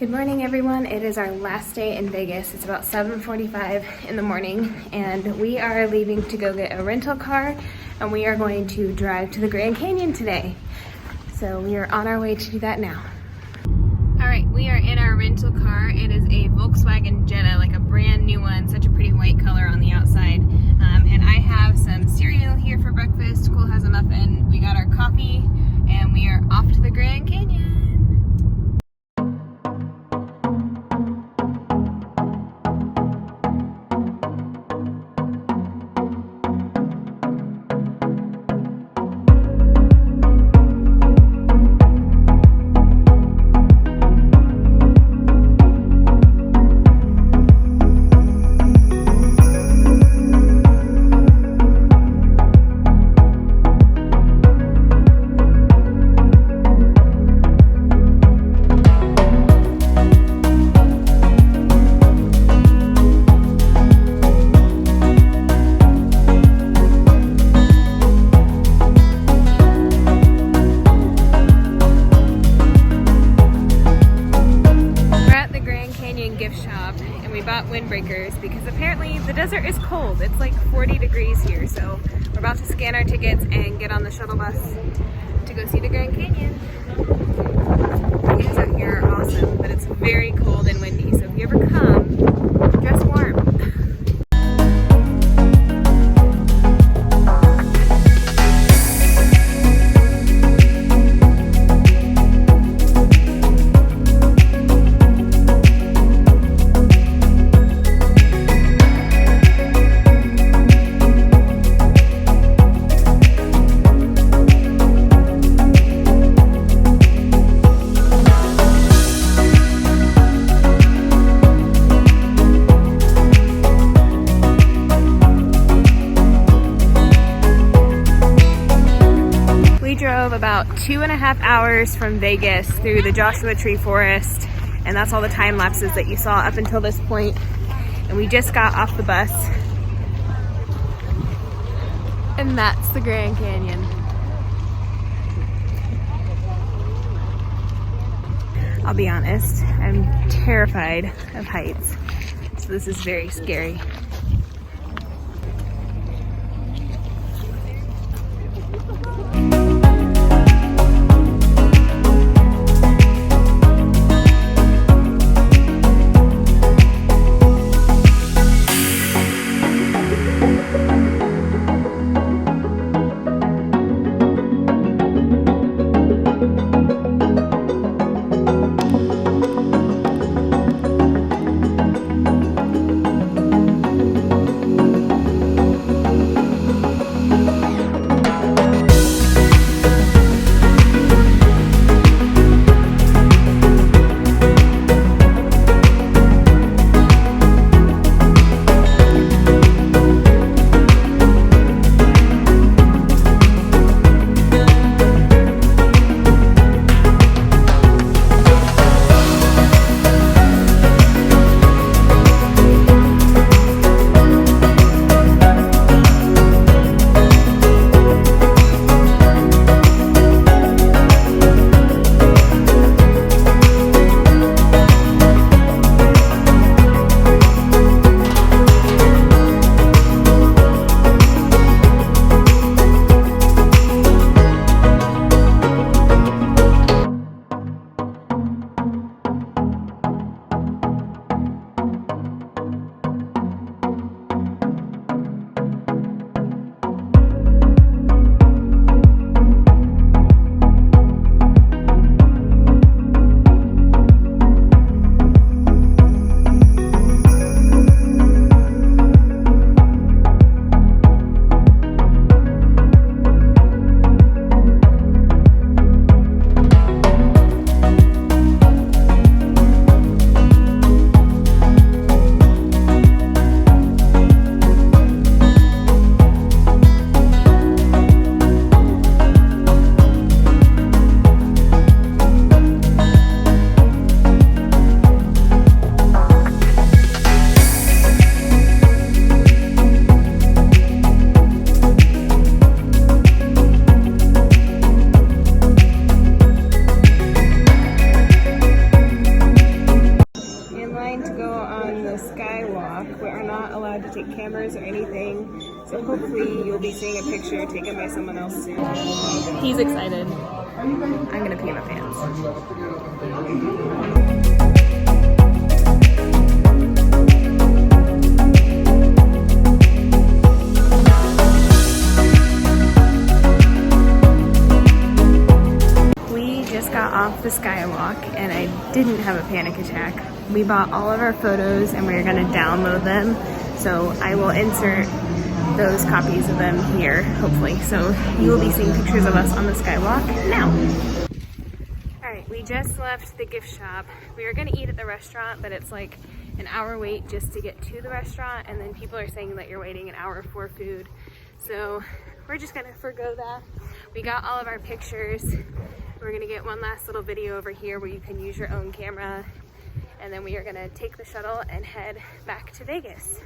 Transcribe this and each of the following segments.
Good morning, everyone. It is our last day in Vegas. It's about 7:45 in the morning, and we are leaving to go get a rental car, and we are going to drive to the Grand Canyon today. So we are on our way to do that now. All right, we are in our rental car. It is a Volkswagen Jetta, like a brand new one, such a pretty white color on the outside. And I have some cereal here for breakfast. Cole has a muffin. We got our coffee, and we are off to the Grand Canyon. Gift shop, and we bought windbreakers because apparently the desert is cold. It's like 40 degrees here, so we're about to scan our tickets and get on the shuttle bus to go see the Grand Canyon. The views out here are awesome, but it's very cold and windy, so if you ever come, dress warm. About 2.5 hours from Vegas through the Joshua Tree Forest, and that's all the time lapses that you saw up until this point. And we just got off the bus, and that's the Grand Canyon. I'll be honest, I'm terrified of heights, so this is very scary. seeing a picture taken by someone else soon. He's excited. I'm gonna pee my pants. We just got off the skywalk and I didn't have a panic attack. We bought all of our photos and we're gonna download them. So I will insert those copies of them here, hopefully. So you will be seeing pictures of us on the skywalk now. All right, we just left the gift shop. We were gonna eat at the restaurant, but it's like an hour wait just to get to the restaurant. And then people are saying that you're waiting an hour for food. So we're just gonna forgo that. We got all of our pictures. We're gonna get one last little video over here where you can use your own camera. And then we are gonna take the shuttle and head back to Vegas.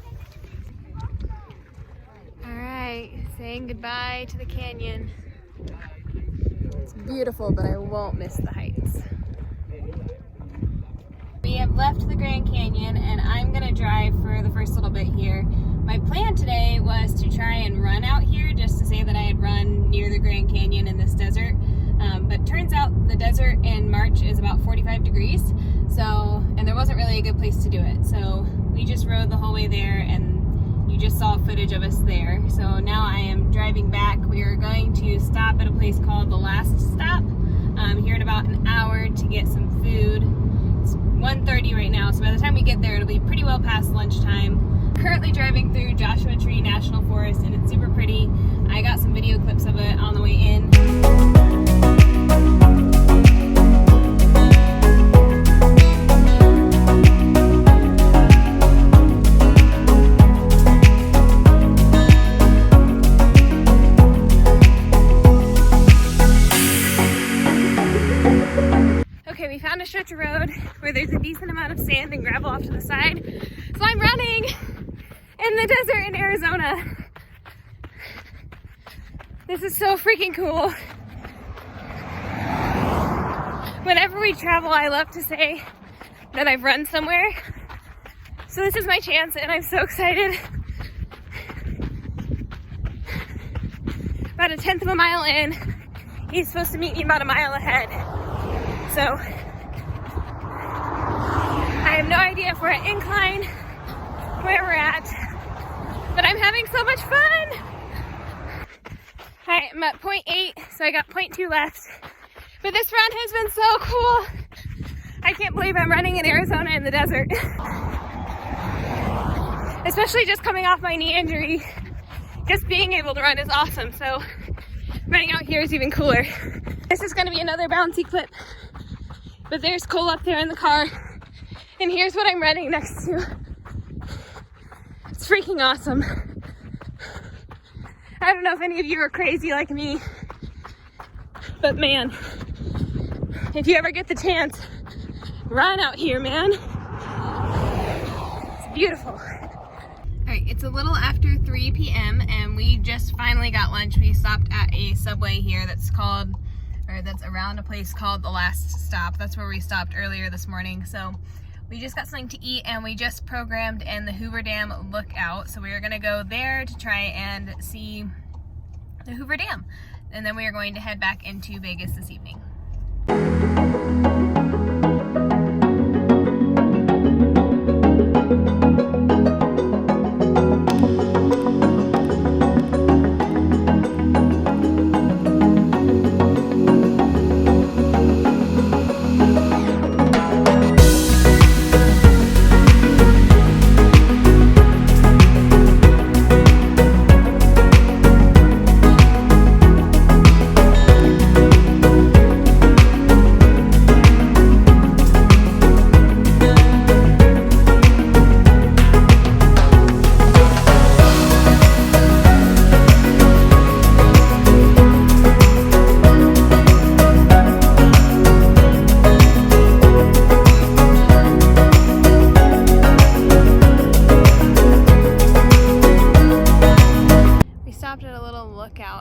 All right, saying goodbye to the canyon. It's beautiful, but I won't miss the heights. We have left the Grand Canyon and I'm gonna drive for the first little bit here. My plan today was to try and run out here just to say that I had run near the Grand Canyon in this desert. But turns out the desert in March is about 45 degrees. And there wasn't really a good place to do it. So we just rode the whole way there and you just saw footage of us there. So now I am driving back. We are going to stop at a place called The Last Stop here in about an hour to get some food. It's 1:30 right now, so by the time we get there, it'll be pretty well past lunchtime. Currently driving through Joshua Tree National Forest and it's super pretty. I got some video clips of it on the way in. Okay, we found a stretch of road where there's a decent amount of sand and gravel off to the side. So I'm running in the desert in Arizona. This is so freaking cool. Whenever we travel, I love to say that I've run somewhere. So this is my chance and I'm so excited. About 1/10 of a mile in, he's supposed to meet me about a mile ahead. So I have no idea if we're at incline, where we're at, but I'm having so much fun. Alright, I'm at 0.8, so I got 0.2 left. But this run has been so cool. I can't believe I'm running in Arizona in the desert. Especially just coming off my knee injury. Just being able to run is awesome, so running out here is even cooler. This is gonna be another bouncy clip. But there's Cole up there in the car. And here's what I'm running next to. It's freaking awesome. I don't know if any of you are crazy like me, but man, if you ever get the chance, run out here, man. It's beautiful. All right, it's a little after 3 p.m. and we just finally got lunch. We stopped at a Subway here that's around a place called The Last Stop. That's where we stopped earlier this morning. So we just got something to eat and we just programmed in the Hoover Dam lookout. So we are gonna go there to try and see the Hoover Dam. And then we are going to head back into Vegas this evening.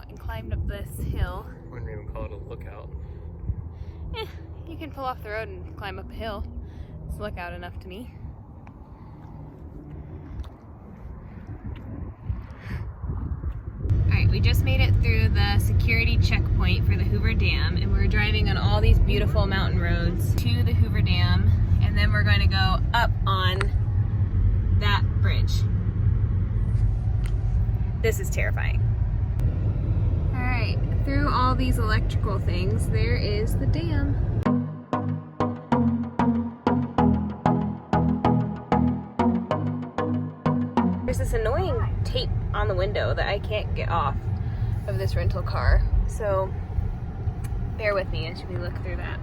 And climbed up this hill. I wouldn't even call it a lookout. You can pull off the road and climb up a hill. It's lookout enough to me. Alright, right, we just made it through the security checkpoint for the Hoover Dam, and we're driving on all these beautiful mountain roads to the Hoover Dam, and then we're going to go up on that bridge. This is terrifying. All right, through all these electrical things, there is the dam. There's this annoying tape on the window that I can't get off of this rental car, so bear with me as we look through that.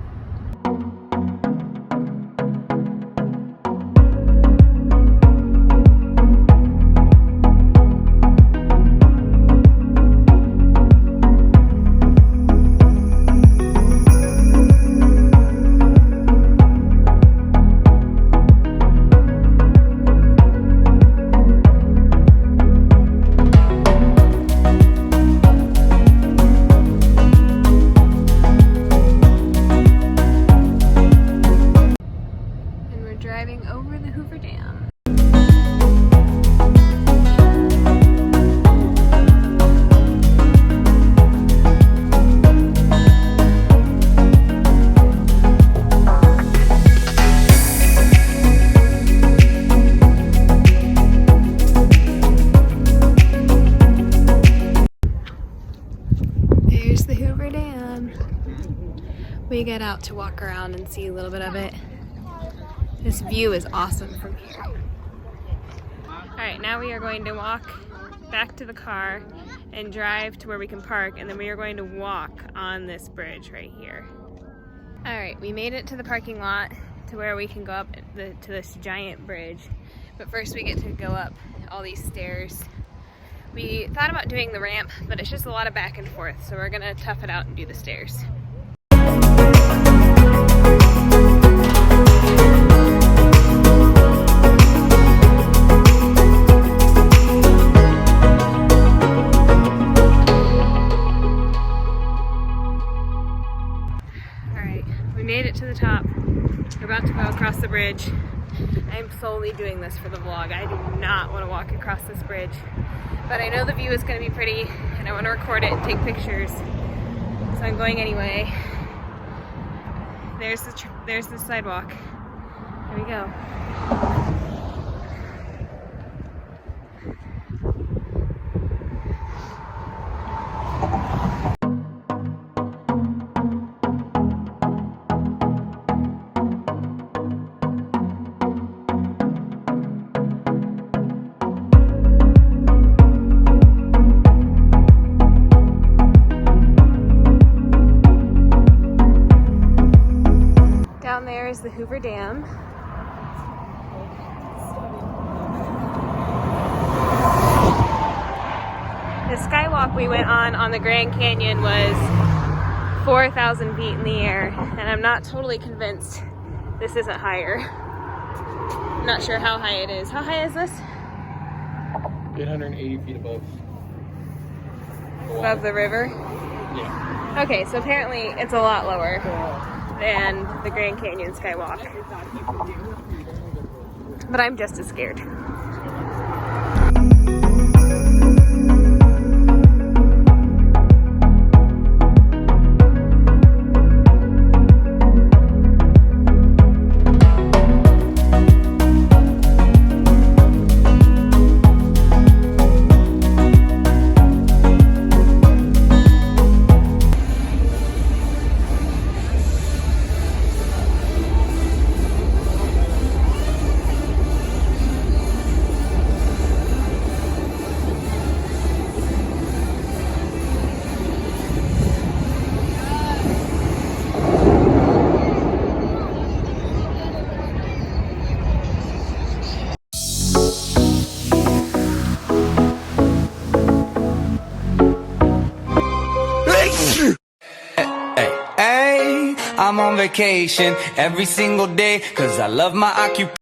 Driving over the Hoover Dam. There's the Hoover Dam. We get out to walk around and see a little bit of it. This view is awesome from here. All right, now we are going to walk back to the car and drive to where we can park, and then we are going to walk on this bridge right here. All right, we made it to the parking lot to where we can go up to this giant bridge, but first we get to go up all these stairs. We thought about doing the ramp, but it's just a lot of back and forth, so we're gonna tough it out and do the stairs. Made it to the top. We're about to go across the bridge. I'm solely doing this for the vlog. I do not want to walk across this bridge, but I know the view is going to be pretty and I want to record it and take pictures, so I'm going anyway. There's the sidewalk. There we go. Down there is the Hoover Dam. The skywalk we went on the Grand Canyon was 4,000 feet in the air, and I'm not totally convinced this isn't higher. I'm not sure how high it is. How high is this? 880 feet above. Above the river? Yeah. Okay, so apparently it's a lot lower than the Grand Canyon skywalk. But I'm just as scared. I'm on vacation every single day, 'cause I love my occupation.